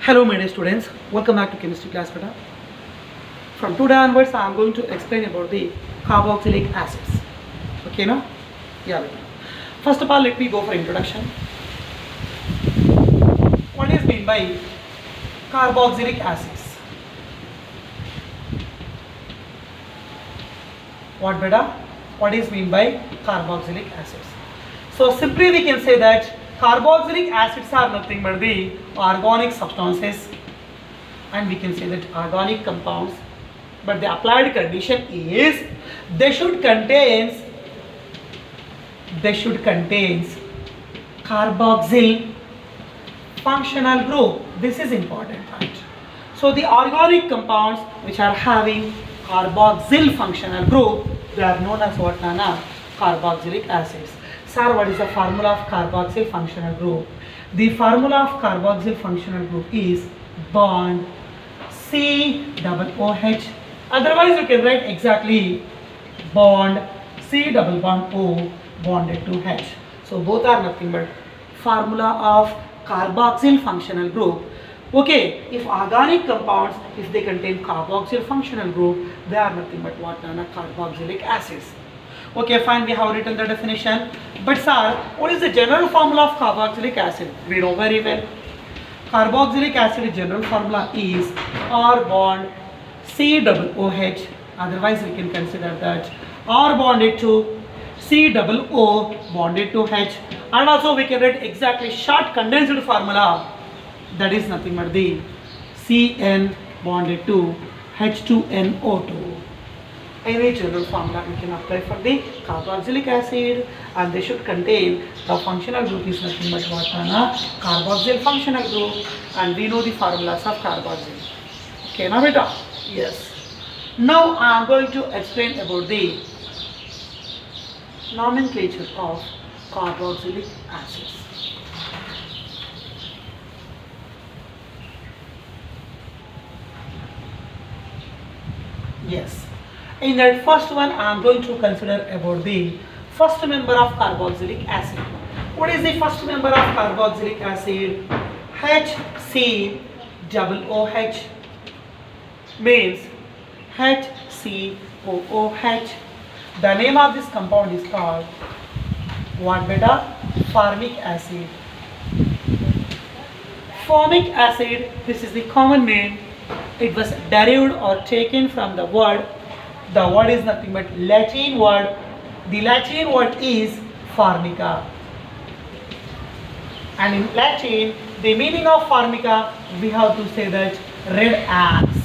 Hello my dear students, welcome back to chemistry class beta. From today onwards I am going to explain about the carboxylic acids. Okay now? Yeah beta. First of all let me go for introduction. What is meant by carboxylic acids? What beta? What is meant by carboxylic acids? So simply we can say that carboxylic acids are nothing but the organic substances, and we can say that organic compounds, but the applied condition is they should contain carboxyl functional group. This is important point. So the organic compounds which are having carboxyl functional group, they are known as what, Nana? Carboxylic acids. Sir, what is the formula of carboxyl functional group? The formula of carboxyl functional group is bond COOH. Otherwise, you can write exactly bond C double bond O bonded to H. So both are nothing but formula of carboxyl functional group. Okay, if organic compounds, if they contain carboxyl functional group, they are nothing but what, Nana? Carboxylic acids. Okay, fine, we have written the definition. But sir, what is the general formula of carboxylic acid? We know very well. Carboxylic acid general formula is R bond C double OH. Otherwise, we can consider that R bonded to C double O bonded to H. And also we can write exactly short condensed formula. That is nothing but the CN bonded to H2NO2. Any general formula we can apply for the carboxylic acid, and they should contain the functional group is nothing but what, Nana? Carboxyl functional group, and we know the formulas of carboxyl. Okay, now beta? Yes. Now I am going to explain about the nomenclature of carboxylic acids. Yes. In that first one, I am going to consider about the first member of carboxylic acid. What is the first member of carboxylic acid? HCOOH means HCOOH. The name of this compound is called what, beta? Formic acid. Formic acid, this is the common name. It was derived or taken from the word. The word is nothing but Latin word. The Latin word is formica. And in Latin, the meaning of formica, we have to say that red ants.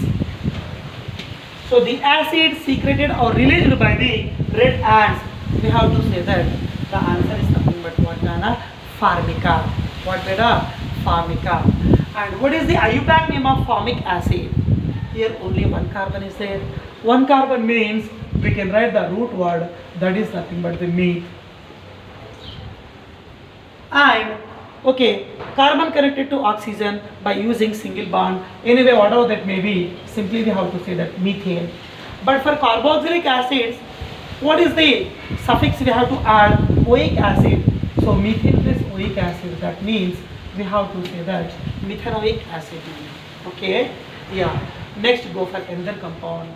So the acid secreted or released by the red ants, we have to say that the answer is nothing but what, Nana? Formica. What, beta? Formica. And what is the IUPAC name of formic acid? Here only one carbon is there. One carbon means we can write the root word, that is nothing but the meat. And okay, carbon connected to oxygen by using single bond. Anyway, whatever that may be, simply we have to say that methane. But for carboxylic acids, what is the suffix we have to add? Oic acid. So methane plus oic acid, that means we have to say that methanoic acid. Okay, yeah. Next go for another compound.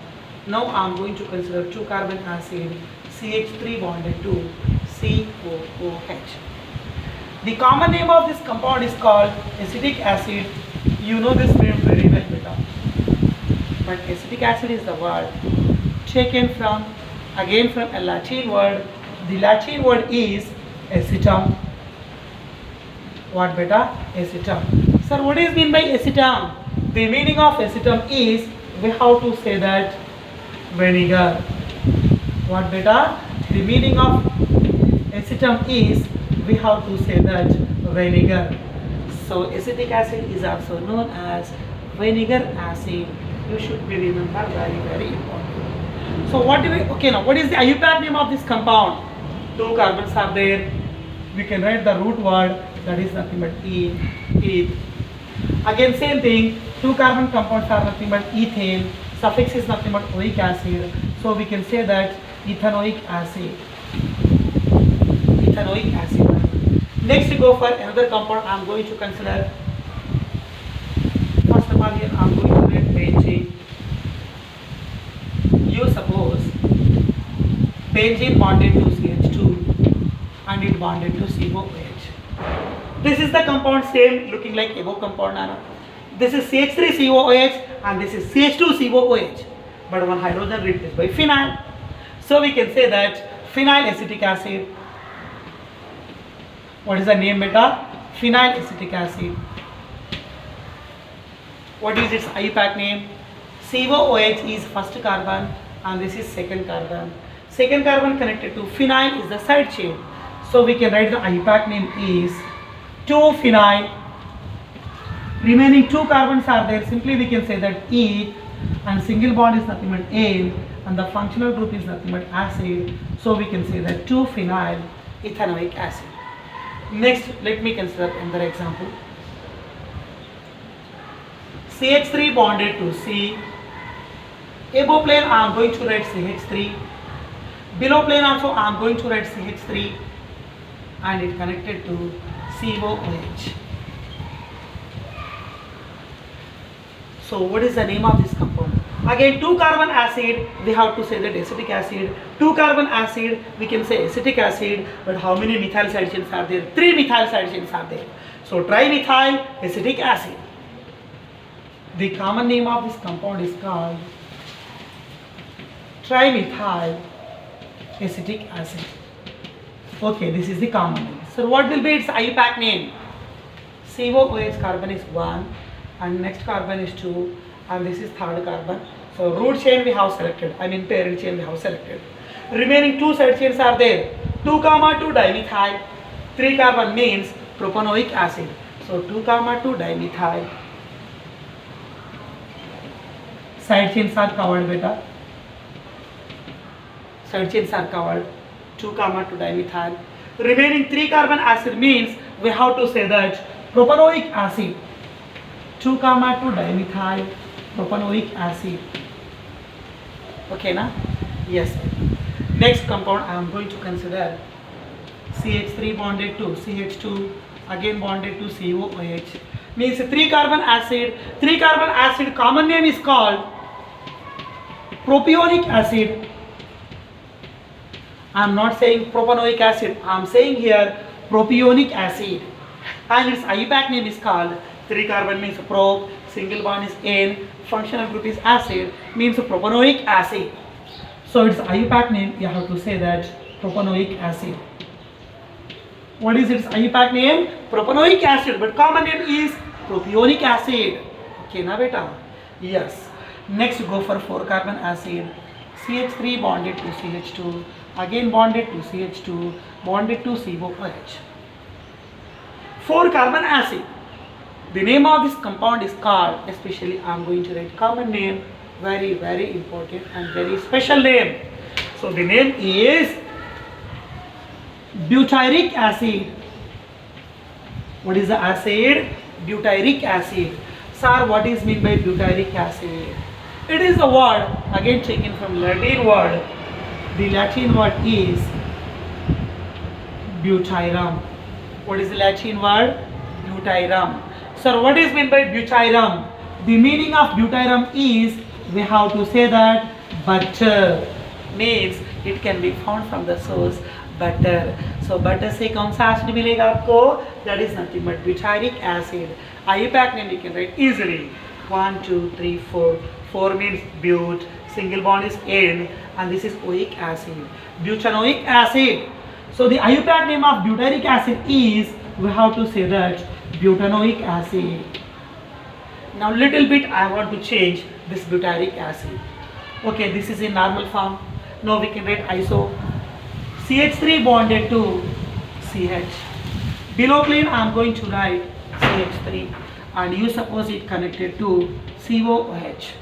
Now I am going to consider 2 carbon acid CH3 bonded to COOH. The common name of this compound is called acetic acid. You know this name very well, beta. But acetic acid is the word taken from again from a Latin word. The Latin word is acetum. What, beta? Acetum. Sir, what is mean by acetum? The meaning of acetum is we have to say that vinegar. What, beta? The meaning of acetum is we have to say that vinegar. So acetic acid is also known as vinegar acid. You should be remember very, very important. So what do we, okay, now what is the IUPAC name of this compound? 2 carbons are there. We can write the root word, that is nothing but eth. Again same thing, 2 carbon compounds are nothing but ethane. Suffix is nothing but oic acid. So we can say that ethanoic acid. Ethanoic acid. Next we go for another compound I am going to consider here I'm going to write benzene. You suppose benzene bonded to CH2 and it bonded to COOH. This is the compound same looking like above compound nano. This is CH3COOH and this is CH2COOH, but one hydrogen replaced by phenyl. So we can say that phenyl acetic acid. What is the name, beta? Phenyl acetic acid. What is its IUPAC name? COOH is first carbon and this is second carbon. Second carbon connected to phenyl is the side chain. So we can write the IUPAC name is 2-phenyl. Remaining 2 carbons are there. Simply we can say that E and single bond is nothing but ale and the functional group is nothing but acid. So we can say that 2-phenyl ethanoic acid. Next, let me consider another example. CH3 bonded to C. Above plane I am going to write CH3. Below plane also I am going to write CH3 and it connected to COOH. So what is the name of this compound? Again 2 carbon acid, we have to say that acetic acid. 2 carbon acid, we can say acetic acid, but how many methyl side chains are there? 3 methyl side chains are there. So trimethyl acetic acid. The common name of this compound is called trimethyl acetic acid. Okay, this is the common name. So what will be its IUPAC name? COOH carbon is 1 and next carbon is 2 and this is third carbon. So root chain we have selected, I mean parent chain we have selected. Remaining 2 side chains are there. 2, 2 dimethyl. 3 carbon means propanoic acid. So 2, 2 dimethyl. Side chains are covered, beta. Side chains are covered. 2, 2 dimethyl. Remaining 3 carbon acid means we have to say that propanoic acid. 2, 2 dimethyl propanoic acid. Okay, na? Yes. Next compound I am going to consider CH3 bonded to CH2, again bonded to COOH. Means 3 carbon acid. 3 carbon acid common name is called propionic acid. I am not saying propanoic acid, I am saying here propionic acid. And its IUPAC name is called 3 carbon means prop, single bond is N, functional group is acid, means propanoic acid. So its IUPAC name, you have to say that propanoic acid. What is its IUPAC name? Propanoic acid, but common name is propionic acid. Okay, na beta? Yes. Next go for 4 carbon acid. CH3 bonded to CH2, again bonded to CH2, bonded to COOH. 4 carbon acid. The name of this compound is called, especially I am going to write common name, very important and very special name. So the name is butyric acid. What is the acid? Butyric acid. Sir, what is meant by butyric acid? It is a word again taken from Latin word. The Latin word is butyrum. What is the Latin word? Butyrum. Sir, what is meant by butyrum? The meaning of butyrum is, we have to say that butter, means it can be found from the source butter. So butter से कौन सा acid मिलेगा आपको? That is nothing but butyric acid. IUPAC name you can write easily. 1, 2, 3, 4. 4 means but, single bond is N, and this is oic acid, butanoic acid. So the IUPAC name of butyric acid is, we have to say that butanoic acid. Now little bit I want to change this butyric acid. Okay, this is in normal form. Now we can write iso. CH3 bonded to CH. Below plane I am going to write CH3 and you suppose it connected to COOH.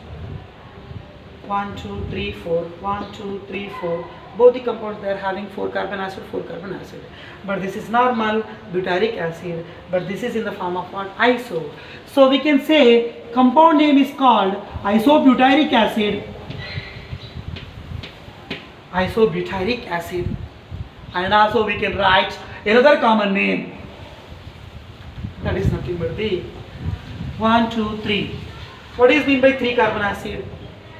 1, 2, 3, 4. 1, 2, 3, 4. Both the compounds they are having 4 carbon acid, 4 carbon acid. But this is normal butyric acid. But this is in the form of what? Iso. So we can say compound name is called isobutyric acid. Isobutyric acid. And also we can write another common name. That is nothing but the 1, 2, 3. What is mean by 3 carbon acid?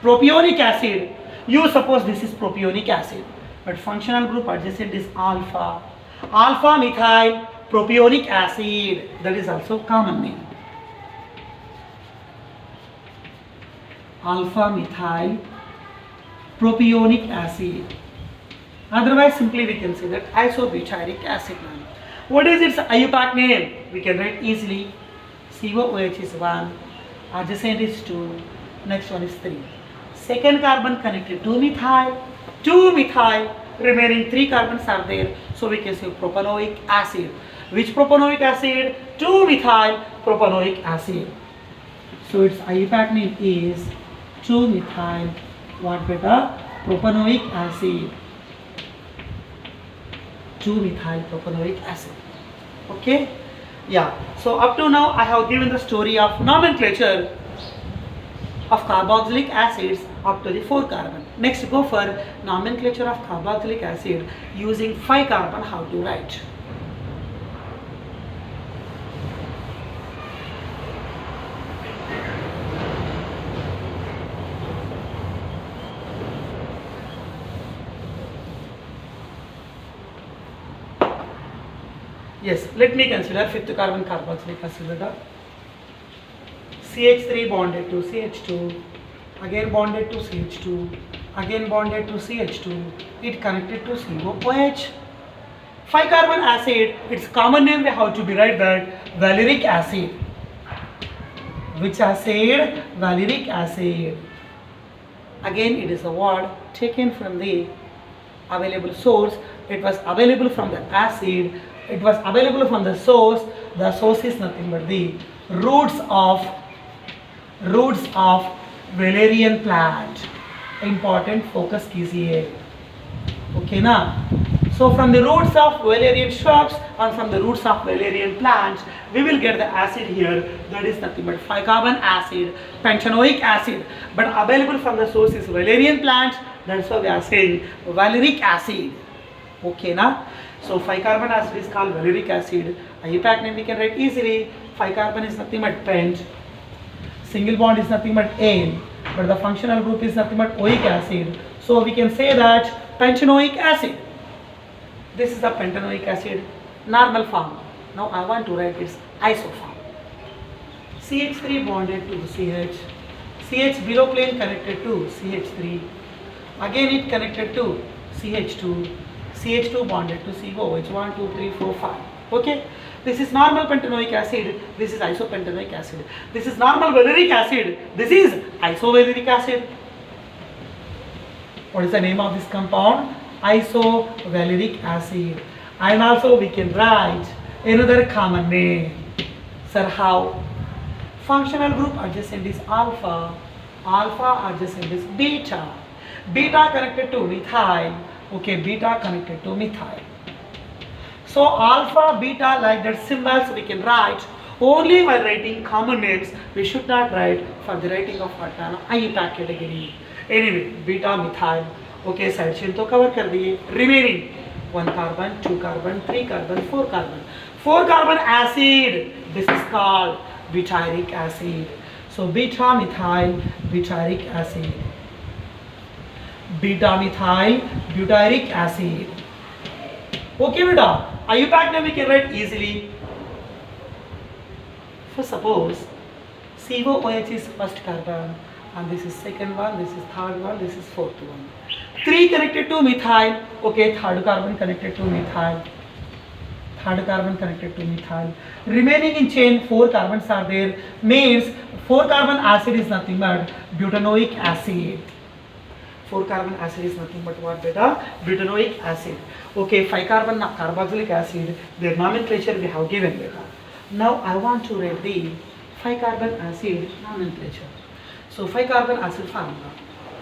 Propionic acid. You suppose this is propionic acid, but functional group adjacent is alpha. Alpha methyl propionic acid. That is also common name. Alpha methyl propionic acid. Otherwise, simply we can say that isobutyric acid. What is its IUPAC name? We can write easily. COOH is 1, adjacent is 2, next one is 3. Second carbon connected to methyl, 2 methyl, remaining 3 carbons are there. So we can say propanoic acid. Which propanoic acid? 2 methyl propanoic acid. So its IUPAC name is 2 methyl what beta? Propanoic acid. 2 methyl propanoic acid. Okay? Yeah. So up to now I have given the story of nomenclature of carboxylic acids up to the 4 carbon. Next go for nomenclature of carboxylic acid using 5 carbon, how to write. Yes, let me consider 5th carbon carboxylic acid. CH3 bonded to CH2, again bonded to CH2, again bonded to CH2, it connected to COOH. 5 carbon acid, its common name we have to be write that valeric acid. Which acid? Valeric acid. Again it is a word taken from the available source. It was available from the acid. It was available from the source. The source is nothing but the roots of valerian plant. Important focus कीजिए. Okay na? So from the roots of valerian shrubs and from the roots of valerian plants, we will get the acid here. That is nothing but 5 carbon acid, pentanoic acid. But available from the source is valerian plants. That's why we are saying valeric acid. Okay na? So 5 carbon acid is called valeric acid. IUPAC name we can write easily. 5 carbon is nothing but pent. Single bond is nothing but ane. But the functional group is nothing but oic acid. So we can say that pentanoic acid. This is the pentanoic acid normal form. Now I want to write its isoform. CH3 bonded to CH. CH below plane connected to CH3. Again it connected to CH2. CH2 bonded to COOH. 1, 2, 3, 4, 5. Okay. This is normal pentanoic acid. This is isopentanoic acid. This is normal valeric acid. This is isovaleric acid. What is the name of this compound? Isovaleric acid. And also we can write another common name. Sir, how? Functional group adjacent is alpha. Alpha adjacent is beta. Beta connected to methyl. Okay, beta connected to methyl. So alpha, beta, like that symbols we can write only while writing common names. We should not write for the writing of what IUPAC category. Anyway, beta methyl. Okay, side chain to cover कर दिए. Remaining 1 carbon, 2 carbon, 3 carbon, 4 carbon. 4 carbon acid. This is called butyric acid. So beta methyl butyric acid. Beta methyl butyric acid. Okay, beta. IUPAC name we can write easily. For suppose COOH is first carbon, and this is second one, this is third one, this is fourth one. 3 connected to methyl. Okay, third carbon connected to methyl. Third carbon connected to methyl. Remaining in chain 4 carbons are there. Means 4 carbon acid is nothing but butanoic acid. 4 carbon acid is nothing but what beta? Butanoic acid. Okay, 5 carbon carboxylic acid. Their nomenclature we have given beta. Now I want to write the 5 carbon acid nomenclature. So 5 carbon acid formula.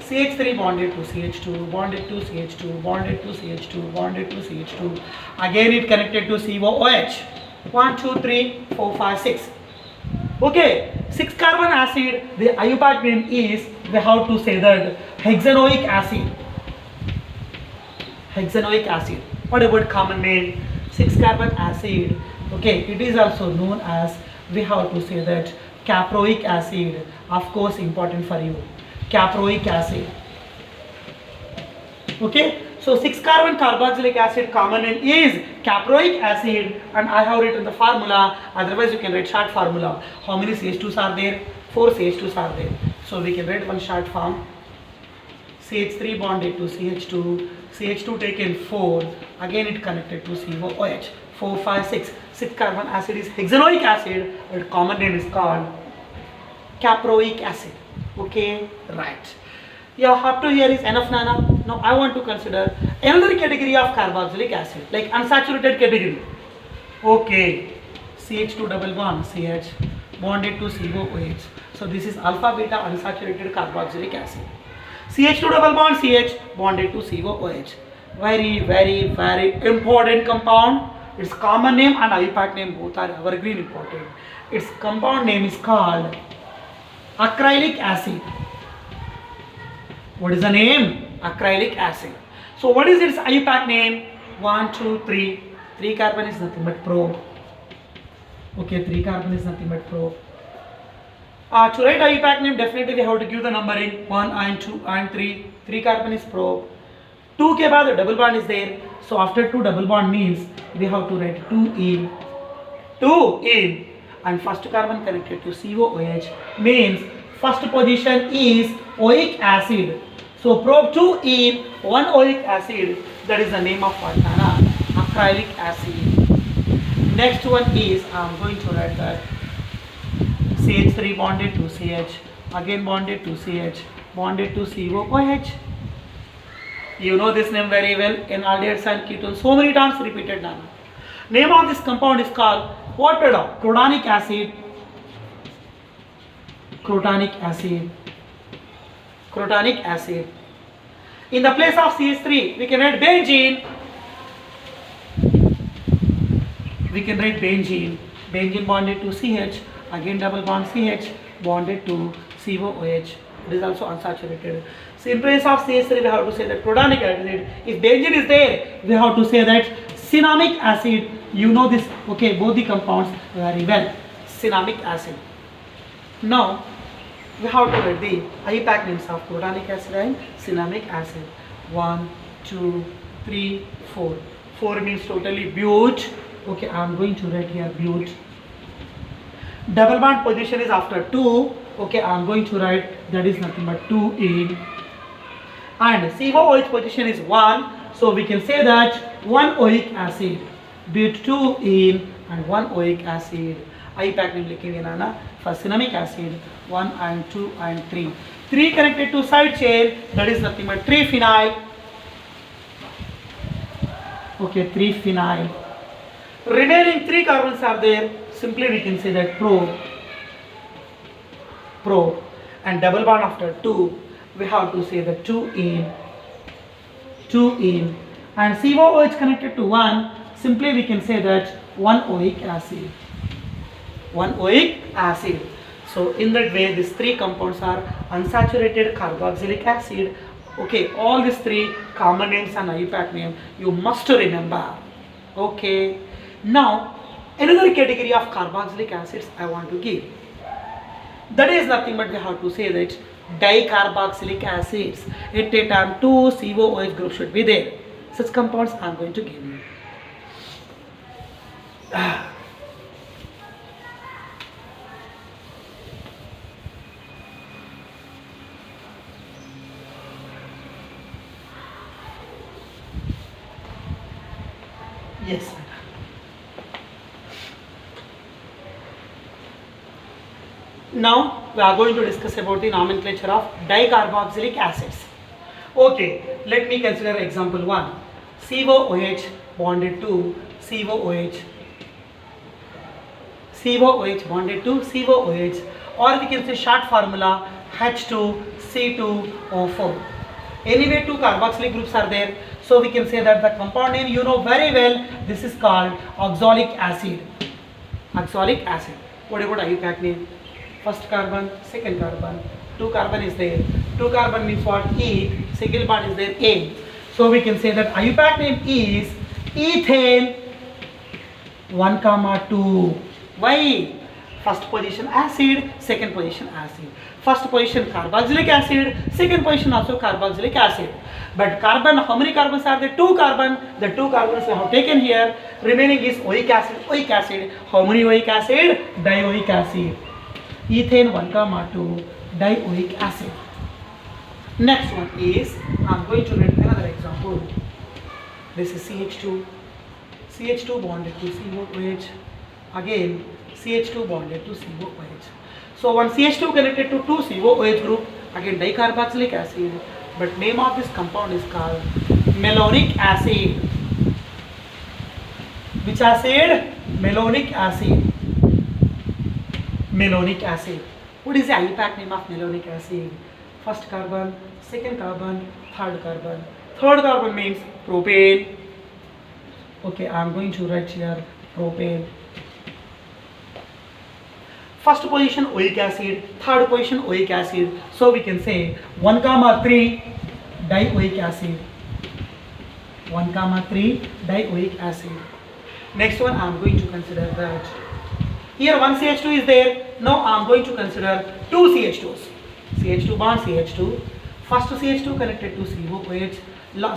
CH3 bonded to CH2, bonded to CH2, bonded to CH2, bonded to CH2. Again it connected to COOH. 1, 2, 3, 4, 5, 6. Okay, 6 carbon acid, the IUPAC name is, we have to say that hexanoic acid. Hexanoic acid. What about common name? 6 carbon acid. Okay, it is also known as, we have to say that caproic acid. Of course, important for you. Caproic acid. Okay. So 6 carbon carboxylic acid common name is caproic acid, and I have written the formula. Otherwise, you can write short formula. How many CH2s are there? 4 CH2s are there. So we can write one short form. CH3 bonded to CH2. CH2 taken 4. Again it connected to COOH. 4, 5, 6. 6 carbon acid is hexanoic acid, but common name is called caproic acid. Okay, right. Yeah, up to here is enough, Nana. Now I want to consider another category of carboxylic acid, like unsaturated category. Okay, CH2 double bond CH bonded to COOH. So this is alpha beta unsaturated carboxylic acid. CH2 double bond CH bonded to COOH. Very, very, very important compound. Its common name and IUPAC name both are evergreen important. Its compound name is called acrylic acid. What is the name? Acrylic acid. So what is its IUPAC name? 1, 2, 3. 3 carbon is nothing but pro. Okay, 3 carbon is nothing but pro. To write IUPAC name, definitely we have to give the numbering 1 and 2 and 3. 3 carbon is pro. 2 के बाद double bond is there. So after 2 double bond means we have to write 2 in. 2 in. And first carbon connected to COOH means first position is oic acid. So probe 2 in 1 oic acid. That is the name of what? Acrylic acid. Next one is I am going to write that CH3 bonded to CH, again bonded to CH, bonded to COOH. You know this name very well in aldehydes and ketones. So many times repeated now. Name of this compound is called what product? Crotonic acid. Crotonic acid. Crotonic acid. In the place of CH3, we can write benzene. We can write benzene. Benzene bonded to CH, again double bond CH, bonded to COOH. It is also unsaturated. So in place of CH3, we have to say that crotonic acid. If benzene is there, we have to say that cinnamic acid. You know this, okay, both the compounds very well. Cinnamic acid. Now, we have to write the IUPAC names of crotonic acid and cinnamic acid. 1, 2, 3, 4. 4 means totally bute. Okay, I am going to write here bute. Double bond position is after 2. Okay, I am going to write that is nothing but 2 in. And COOH position is 1. So we can say that 1 oic acid. Bute 2 in and 1 oic acid. IUPAC name लिखेंगे ना for cinnamic acid 1 and 2 and 3. 3 connected to side chain, that is nothing but 3 phenyl. Okay, 3 phenyl. Remaining 3 carbons are there. Simply we can say that pro, and double bond after 2. We have to say that 2 in, and COOH connected to 1. Simply we can say that 1 oic acid. 1 oic acid. So in that way, these 3 compounds are unsaturated carboxylic acid. Okay, all these 3 common names and IUPAC name you must remember. Okay, now another category of carboxylic acids I want to give. That is nothing but we have to say that dicarboxylic acids. At a time 2 COOH group should be there. Such compounds I am going to give you. Yes. Now we are going to discuss about the nomenclature of dicarboxylic acids. Okay, let me consider example 1. COOH bonded to COOH. COOH bonded to COOH, or we can say short formula H2C2O4. Anyway, 2 carboxylic groups are there, so we can say that the compound name you know very well. This is called oxalic acid. Oxalic acid. What about IUPAC name? First carbon, second carbon, 2 carbon is there. 2 carbon means what? E. Single bond is there, A. So we can say that IUPAC name is ethane 1, 2. Why? First position acid, second position acid. First position carboxylic acid, second position also carboxylic acid. But carbon, how many carbons are there? 2 carbon. The 2 carbons we have taken here. Remaining is oic acid. Oic acid. How many oic acid? Dioic acid. Ethane 1,2 dioic acid. Next one is, I am going to write another example. This is CH2. CH2 bonded to COOH. Again, CH2 bonded to COOH. So one CH2 connected to 2 COOH group, again dicarboxylic acid, but name of this compound is called malonic acid. Which acid? Malonic acid. Malonic acid. What is the IUPAC name of malonic acid? First carbon, second carbon, third carbon. Third carbon means propane. Okay, I am going to write here propane. First position oic acid, third position oic acid. So we can say 1,3 dioic acid. 1,3 dioic acid. Next one I am going to consider that. Here one CH2 is there. Now I am going to consider 2 CH2s. CH2 bond CH2. First CH2 connected to COOH.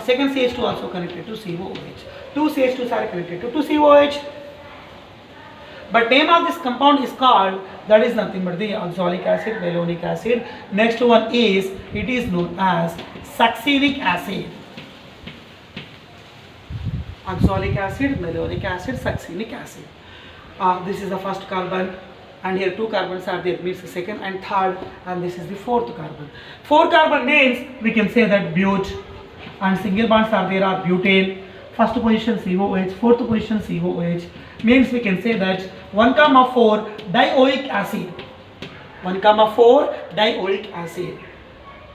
Second CH2 also connected to COOH. 2 CH2s are connected to 2 COOH. But name of this compound is called, that is nothing but the oxalic acid, malonic acid. Next one is, it is known as succinic acid. Oxalic acid, malonic acid, succinic acid. This is the first carbon, and here 2 carbons are there, means the second and third, and this is the fourth carbon. 4 carbon means we can say that but, and single bonds are there are butane. First position COOH, fourth position COOH, means we can say that 1,4 dioic acid. 1,4 dioic acid.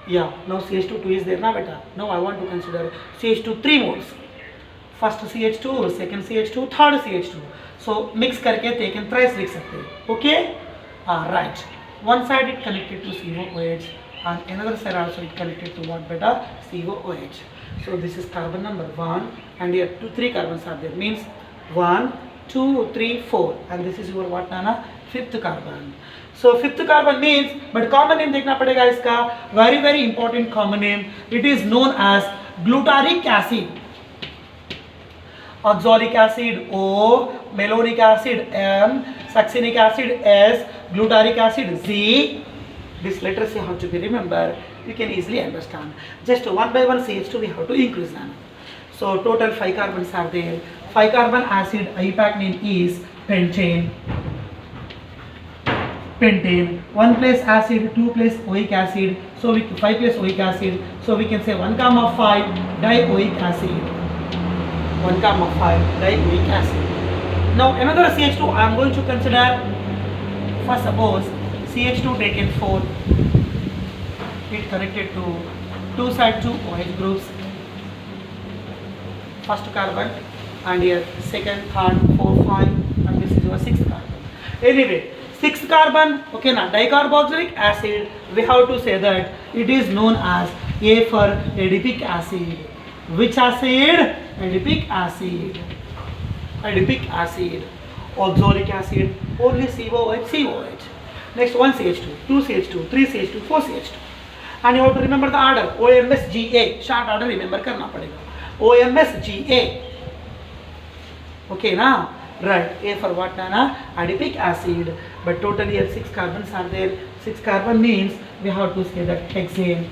Yeah, now CH2 2 is there na beta. Now I want to consider CH2 3 moles. First CH2, second CH2, third CH2. So mix करके taken thrice लिख सकते हैं. Okay? Right. One side it connected to COOH and another side also it connected to what beta? COOH. So this is carbon number 1 and here 3 carbons are there. Means 1, 2, 3, 4 and this is your what Nana? 5th carbon. So 5th carbon means, but common name देखना पड़ेगा इसका. Very important common name. It is known as glutaric acid. Oxalic acid O, malonic acid M, succinic acid S, glutaric acid Z. These letters you have to be remember. You can easily understand. Just one by one CH2 we have to increase them. So total 5 carbons are there. 5 carbon acid IUPAC name is pentane. Pentane. 1 place acid, 2 place oic acid. So 5 place oic acid. So we can say 1,5 dioic acid. 1,5 dioic acid. Now another CH2 I am going to consider. First suppose CH2 taken 4. It connected to 2 side 2 OH groups. First carbon and here second, third, 4, 5 and this is your 6th carbon. Anyway, 6th carbon, okay now dicarboxylic acid, we have to say that it is known as A for adipic acid. Which acid? Adipic acid. Adipic acid. Oxalic acid, only COOH, COOH. Next one CH2, 2 CH2, 3 CH2, 4 CH2. And you have to remember the order, OMSGA, short order remember करना पड़ेगा. OMSGA. Okay now, right, A for what Nana? Adipic acid. But totally here 6 carbons are there. 6 carbon means we have to say that hexane.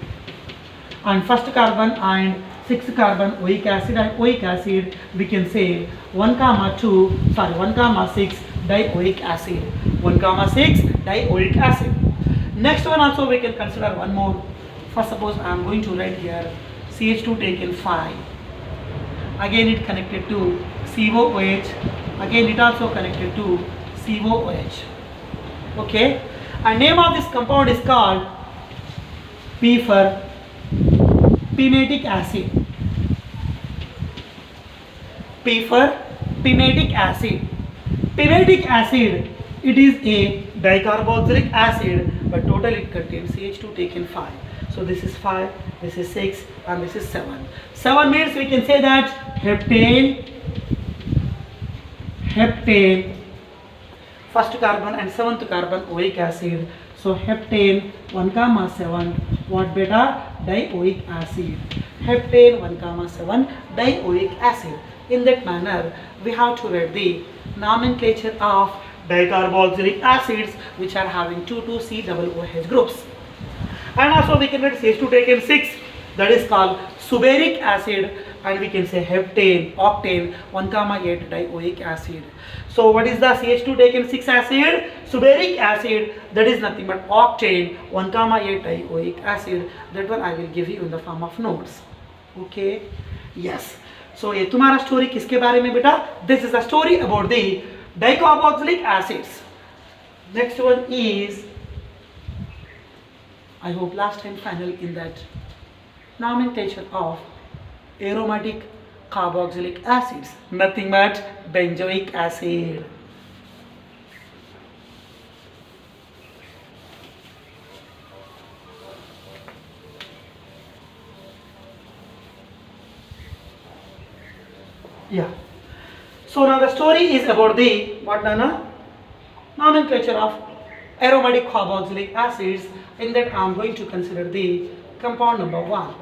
And first carbon and 6th carbon oic acid and oic acid, we can say 1,6 dioic acid. 1,6 dioic acid. Next one also we can consider one more. First suppose I am going to write here CH2 taken 5. Again it connected to COOH. Again it also connected to COOH. Okay. And name of this compound is called P for pimatic acid. P for pimatic acid. Pimatic acid, it is a dicarboxylic acid, but total it contains CH2 taken 5. So this is 5, this is 6 and this is 7. 7 means we can say that heptane. first carbon and seventh carbon oic acid. So heptane 1 comma 7, what beta? Dioic acid. Heptane 1 comma 7 dioic acid. In that manner, we have to write the nomenclature of dicarboxylic acids which are having 2,2-COOH groups. And also we can write CH2-decane-6, that is called suberic acid, and we can say heptane, octane 1 comma 8 dioic acid. So what is the CH2-decane-6 acid? Suberic acid, that is nothing but octane 1 comma 8 dioic acid. That one I will give you in the form of notes. Okay, yes. So ये तुम्हारा story किसके बारे में बेटा? This is a story about the dicarboxylic acids. Next one is, I hope last and final in that nomenclature of aromatic carboxylic acids, nothing but benzoic acid. Yeah. So now the story is about the what Nana? Nomenclature of aromatic carboxylic acids. In that I am going to consider the compound number 1,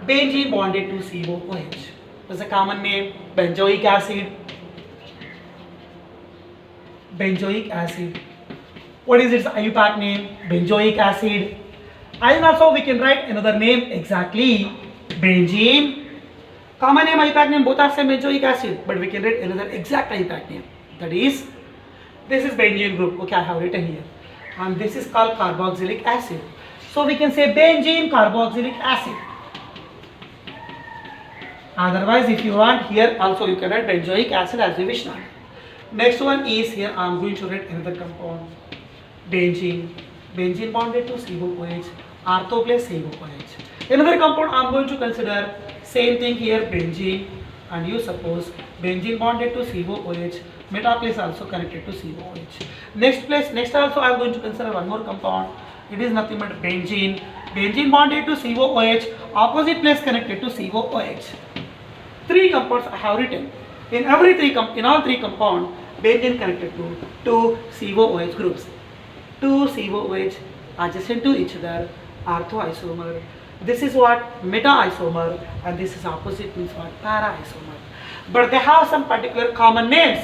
benzene bonded to COOH. What's the common name? Benzoic acid. Benzoic acid. What is its IUPAC name? Benzoic acid. And also we can write another name exactly, benzene. Common name, IUPAC name, both are same, benzoic acid, but we can write another exact IUPAC name. That is, this is benzene group. Okay, I have written here. And this is called carboxylic acid. So we can say benzene carboxylic acid. Otherwise, if you want, here also you can write benzoic acid as you wish now. Next one is, here I am going to write another compound, benzene. Benzene bonded to COOH, ortho plus COOH. Another compound I am going to consider, same thing here, benzene, and you suppose benzene bonded to COOH, meta place also connected to COOH. Next also I am going to consider one more compound. It is nothing but benzene. Benzene bonded to COOH, opposite place connected to COOH. 3 compounds I have written. In all three compound, benzene connected to 2 COOH groups. 2 COOH adjacent to each other, ortho isomer. This is what? Meta isomer, and this is opposite, means what? Para isomer. But they have some particular common names.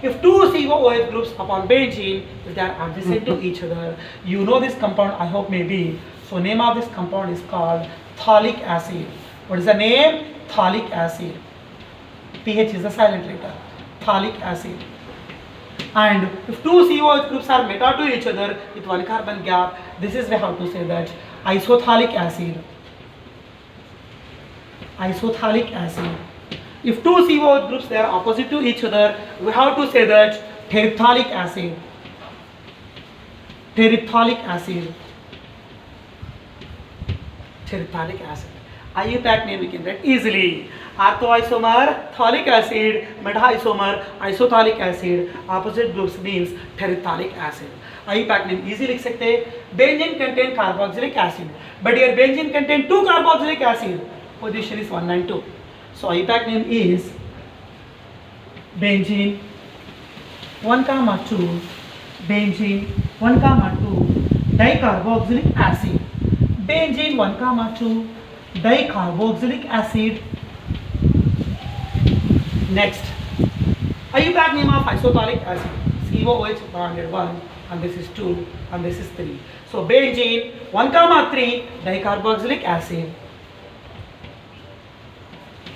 If 2 COOH groups upon benzene, if they are adjacent to each other, you know this compound, I hope maybe. So name of this compound is called phthalic acid. What is the name? Phthalic acid. pH is the silent letter. Phthalic acid. And if 2 COOH groups are meta to each other with 1 carbon gap, this is we have to say that isophthalic acid. Isophthalic acid. If 2 COOH groups they are opposite to each other, we have to say that terephthalic acid. Terephthalic acid. Terephthalic acid. IUPAC name we can write easily. Orthoisomer, phthalic acid, meta-isomer, isophthalic acid. Opposite groups means terephthalic acid. IUPAC name easy लिख सकते हैं. Benzene contain carboxylic acid, but here benzene contain 2 carboxylic acid. Position is 192. So IUPAC name is benzene 1,2, benzene 1,2 dicarboxylic acid. Benzene 1,2 dicarboxylic acid. Next, IUPAC name of isophthalic acid, COOH bonded 1, and this is 2, and this is 3. So benzene 1,3 dicarboxylic acid.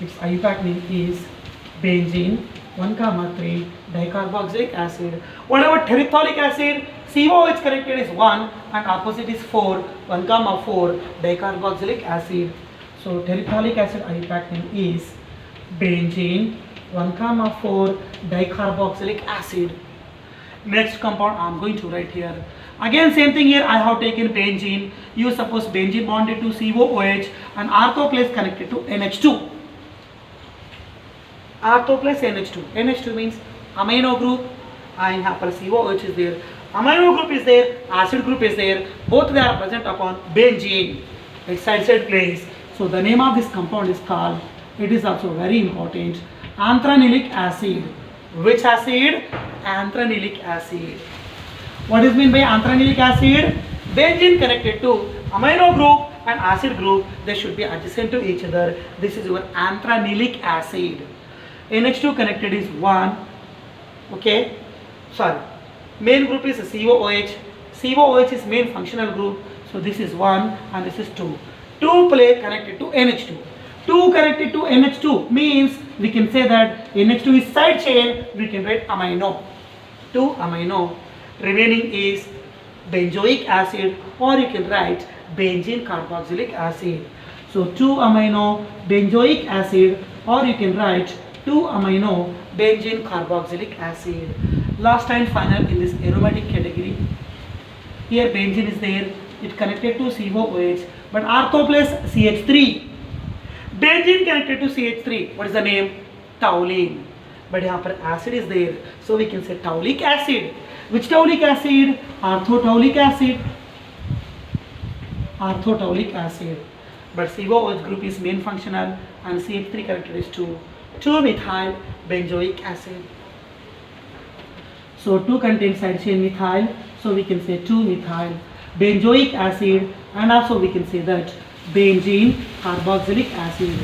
Its IUPAC name is benzene 1,3 dicarboxylic acid. Whatever terephthalic acid, COOH connected is 1 and opposite is 4, 1,4 dicarboxylic acid. So terephthalic acid IUPAC name is benzene 1,4 dicarboxylic acid. Next compound I am going to write here. Again same thing here, I have taken benzene. You suppose benzene bonded to COOH and ortho place connected to NH2. Ortho plus NH2. NH2 means amino group, and here COOH is there. Amino group is there, acid group is there. Both they are present upon benzene. It's side place. So the name of this compound is called, it is also very important, anthranilic acid. Which acid? Antranilic acid. What is meant by antranilic acid? Benzene connected to amino group and acid group, they should be adjacent to each other. This is your antranilic acid. NH2 connected is 1. Okay, sorry. Main group is COOH. COOH is main functional group. So this is 1 and this is 2. 2 plate connected to NH2. 2 connected to NH2 means we can say that NH2 is side chain. We can write amino. 2 amino. Remaining is benzoic acid, or you can write benzene carboxylic acid. So 2 amino benzoic acid, or you can write 2 amino benzene carboxylic acid. Last and final in this aromatic category. Here benzene is there, it connected to COOH, but ortho plus CH3. Benzene connected to CH3. What is the name? Toluene. But here acid is there, so we can say taulic acid. Which taulic acid? Orthotaulic acid. Orthotaulic acid. But COOH group is main functional and CH3 connected is 2. 2-methyl benzoic acid. So 2 contains side chain methyl, so we can say 2-methyl benzoic acid, and also we can say that benzene carboxylic acid.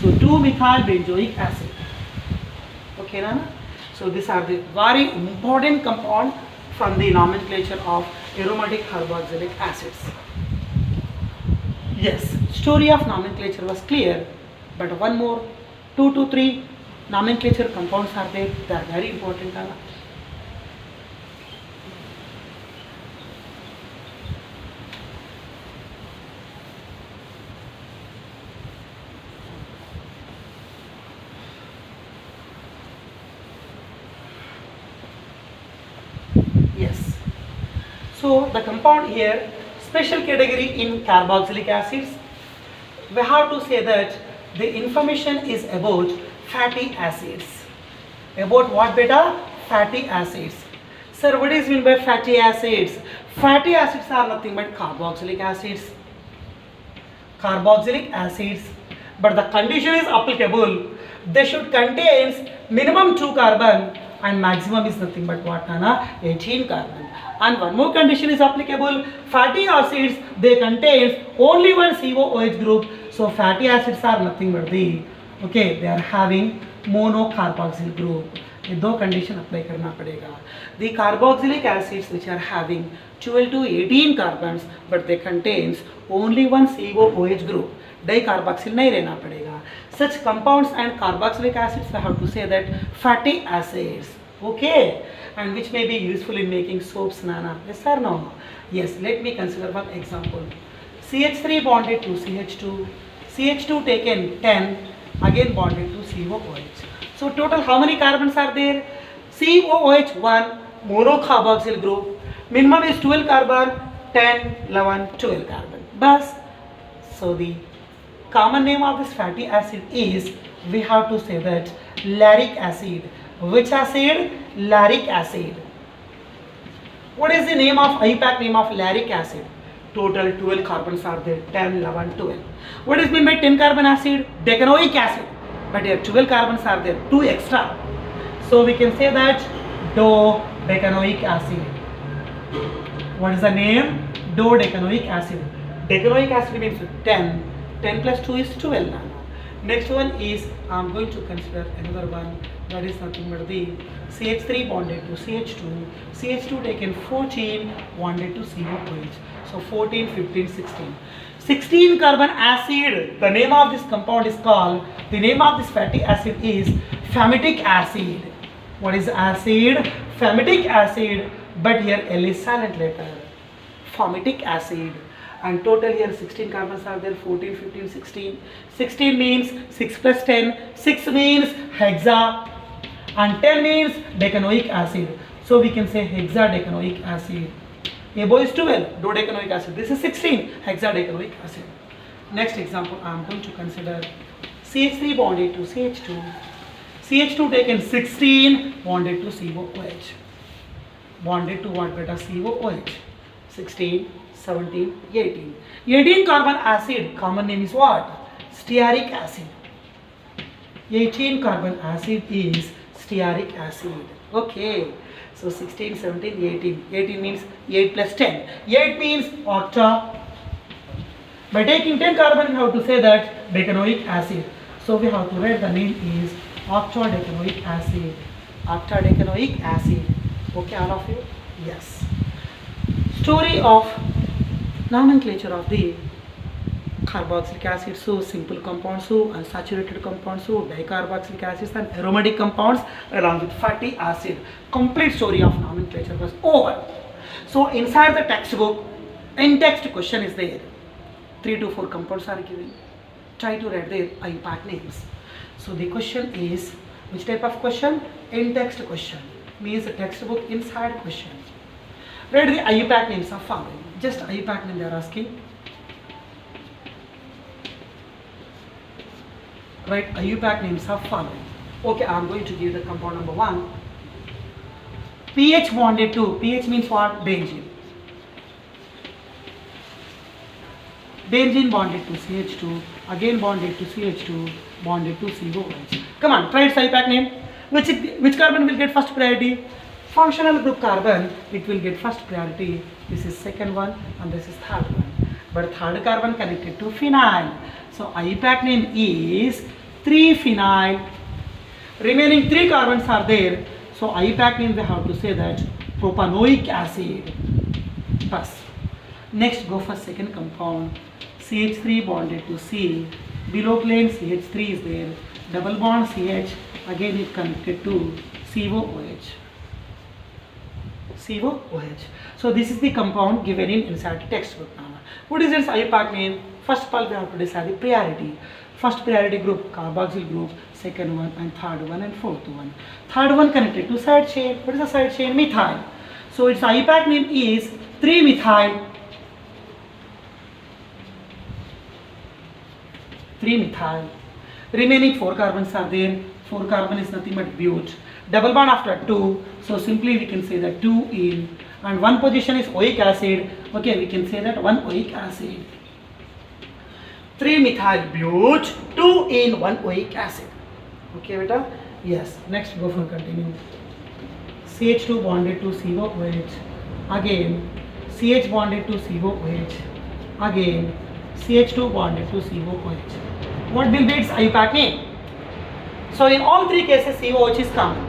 So 2-methyl benzoic acid. Okay, Nana? So these are the very important compound from the nomenclature of aromatic carboxylic acids. Yes, story of nomenclature was clear, but one more, 2 to 3 nomenclature compounds are there. They are very important, Nana. Yes. So the compound here, special category in carboxylic acids, we have to say that the information is about fatty acids. About what, beta? Fatty acids. Sir, what is meant by fatty acids? Fatty acids are nothing but carboxylic acids. Carboxylic acids. But the condition is applicable. They should contain minimum 2 carbon and maximum is nothing but what, Nana? 18 carbon. And one more condition is applicable. Fatty acids, they contain only one COOH group. So fatty acids are nothing but they are having monocarboxyl group. ये दो condition apply करना पड़ेगा. The carboxylic acids which are having 12 to 18 carbons, but they contains only one COOH group. Dicarboxyl नहीं रहना पड़ेगा. Such compounds and carboxylic acids, I have to say that fatty acids. Okay, and which may be useful in making soaps, Nana. Yes or no? Yes. Let me consider one example. CH3 bonded to CH2. CH2 taken 10, again bonded to COOH. So total how many carbons are there? COOH 1 monocarboxyl group. Minimum is 12 carbon, 10, 11, 12 carbon. Bas. So the common name of this fatty acid is, we have to say that laric acid. Which acid? Laric acid. What is the name of IUPAC name of laric acid? Total 12 carbons are there, 10, 11, 12. What is meant by 10 carbon acid? Decanoic acid. But here 12 carbons are there, 2 extra. So we can say that dodecanoic acid. What is the name? Dodecanoic acid. Decanoic acid means 10. 10 plus 2 is 12. Next one is, I am going to consider another one, that is nothing but the CH3 bonded to CH2. CH2 taken 14 bonded to COOH. So 14, 15, 16. 16 carbon acid. The name of this compound is called, the name of this fatty acid is famitic acid. What is acid? Famitic acid, but here L is silent letter. Famitic acid. And total here 16 carbons are there, 14, 15, 16. 16 means 6 plus 10. 6 means hexa. And 10 means decanoic acid. So we can say hexadecanoic acid. Abo is 12, dodecanoic acid. This is 16, hexadecanoic acid. Next example, I am going to consider CH3 bonded to CH2. CH2 taken 16 bonded to COOH. Bonded to what, beta? COOH. 16, 17, 18. 18 carbon acid, common name is what? Stearic acid. 18 carbon acid is stearic acid. Okay, so 16, 17, 18. 18 means 8 plus 10. 8 means octa. By taking 10 carbon, we have to say that decanoic acid. So we have to write the name is octadecanoic acid. Octadecanoic acid. Okay, all of you? Yes. Story of nomenclature of the carboxylic acid, so simple compounds, so unsaturated compounds, so dicarboxylic acids and aromatic compounds along with fatty acid. Complete story of nomenclature was over. So inside the textbook, in text question is there. 3 to 4 compounds are given. Try to write their IUPAC names. So the question is, which type of question? In text question. Means the textbook inside question. Write the IUPAC names are following. Just IUPAC name they are asking. Right, IUPAC names are following. Okay, I am going to give the compound number 1. pH bonded to, pH means what? Benzene. Benzene bonded to CH2, again bonded to CH2, bonded to COH. Come on, try its IUPAC name. Which carbon will get first priority? Functional group carbon, it will get first priority. This is second one and this is third one. But third carbon connected to phenyl. So IUPAC name is 3-phenyl. Remaining 3 carbons are there. So IUPAC name we have to say that propanoic acid. Bas. Next go for second compound. CH3 bonded to C. Below plane CH3 is there. Double bond CH. Again it connected to COOH. COOH. So this is the compound given in inside the textbook. What is its IUPAC name? First of all we have to decide the priority. First priority group carboxyl group, second one and third one and fourth one. Third one connected to side chain. What is the side chain? Methyl. So its IUPAC name is 3-methyl. 3-methyl. Remaining 4 carbons are there. 4 carbon is nothing but bute. Double bond after 2. So simply we can say that 2 in. And one position is oic acid. Okay, we can say that 1 oic acid. 3-methyl bute, 2 in 1 oic acid. Okay, beta? Yes. Next go for continue. CH2 bonded to COOH. Again CH bonded to COOH. Again CH2 bonded to COOH. What will be its IUPAC name? So in all 3 cases COOH is common.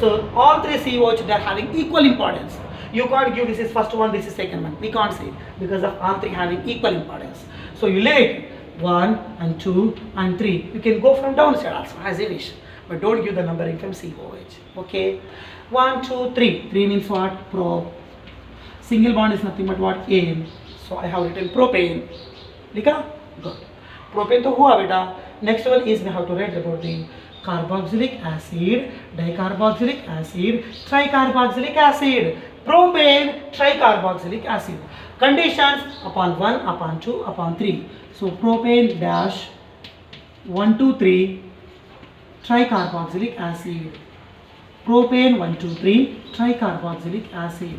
So all 3 COOH they are having equal importance. You can't give this is first one, this is second one. We can't say because of all 3 having equal importance. So you leave 1 and 2 and 3. You can go from downside also as you wish. But don't give the numbering from COOH. Okay. 1, 2, 3. 3 means what? Pro. Single bond is nothing but what? Ane. So I have written propane. Lika? Good. Propane to hua beta. Next one is we have to write about the carboxylic acid, dicarboxylic acid, tricarboxylic acid. Propane, tricarboxylic acid. Conditions upon 1, upon 2, upon 3. So propane dash 1, 2, 3 tricarboxylic acid. Propane 1, 2, 3 tricarboxylic acid.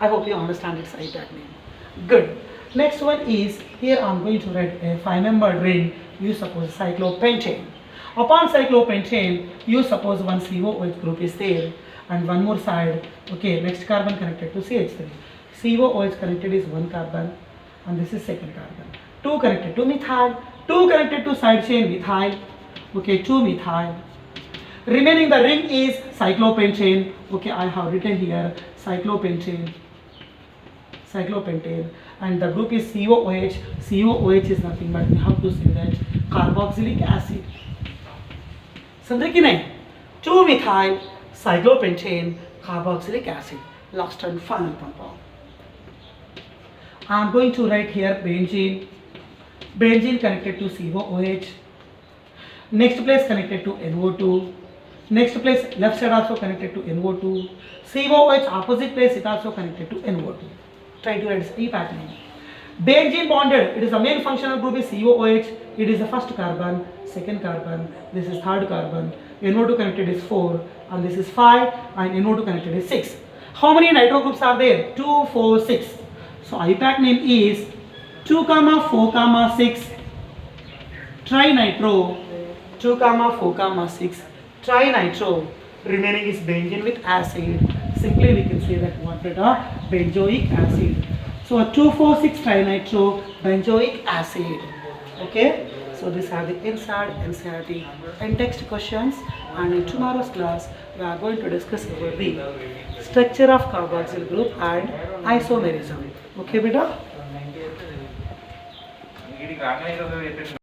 I hope you understand its IUPAC name. Good. Next one is, here I am going to write a 5-membered ring. You suppose cyclopentane. Upon cyclopentane, you suppose one COOH group is there and one more side. Okay, next carbon connected to CH3. COOH connected is 1 carbon and this is second carbon. 2 connected to methyl, 2 connected to side chain methyl. Okay, 2 methyl. Remaining the ring is cyclopentane. Okay, I have written here cyclopentane. Cyclopentane, and the group is COOH. COOH is nothing but we have to say that carboxylic acid. Samjhe ki nahi? 2-methyl cyclopentane carboxylic acid. Last and final compound. I am going to write here benzene. Benzene connected to COOH. Next place connected to NO2. Next place left side also connected to NO2. COOH opposite place it also connected to NO2. Try to write its IUPAC name. Benzene bonded, it is the main functional group is COOH. It is the first carbon, second carbon, this is third carbon. NO2 connected is 4 and this is 5 and NO2 connected is 6. How many nitro groups are there? 2, 4, 6. So IUPAC name is 2, 4, 6 trinitro. 2, 4, 6 trinitro. Remaining is benzene with acid. Simply we can say that what beta? Benzoic acid. So a 2,4,6 trinitro benzoic acid. Okay. So these are the inside NCERT and text questions, and in tomorrow's class we are going to discuss about the structure of carboxyl group and isomerism. Okay beta?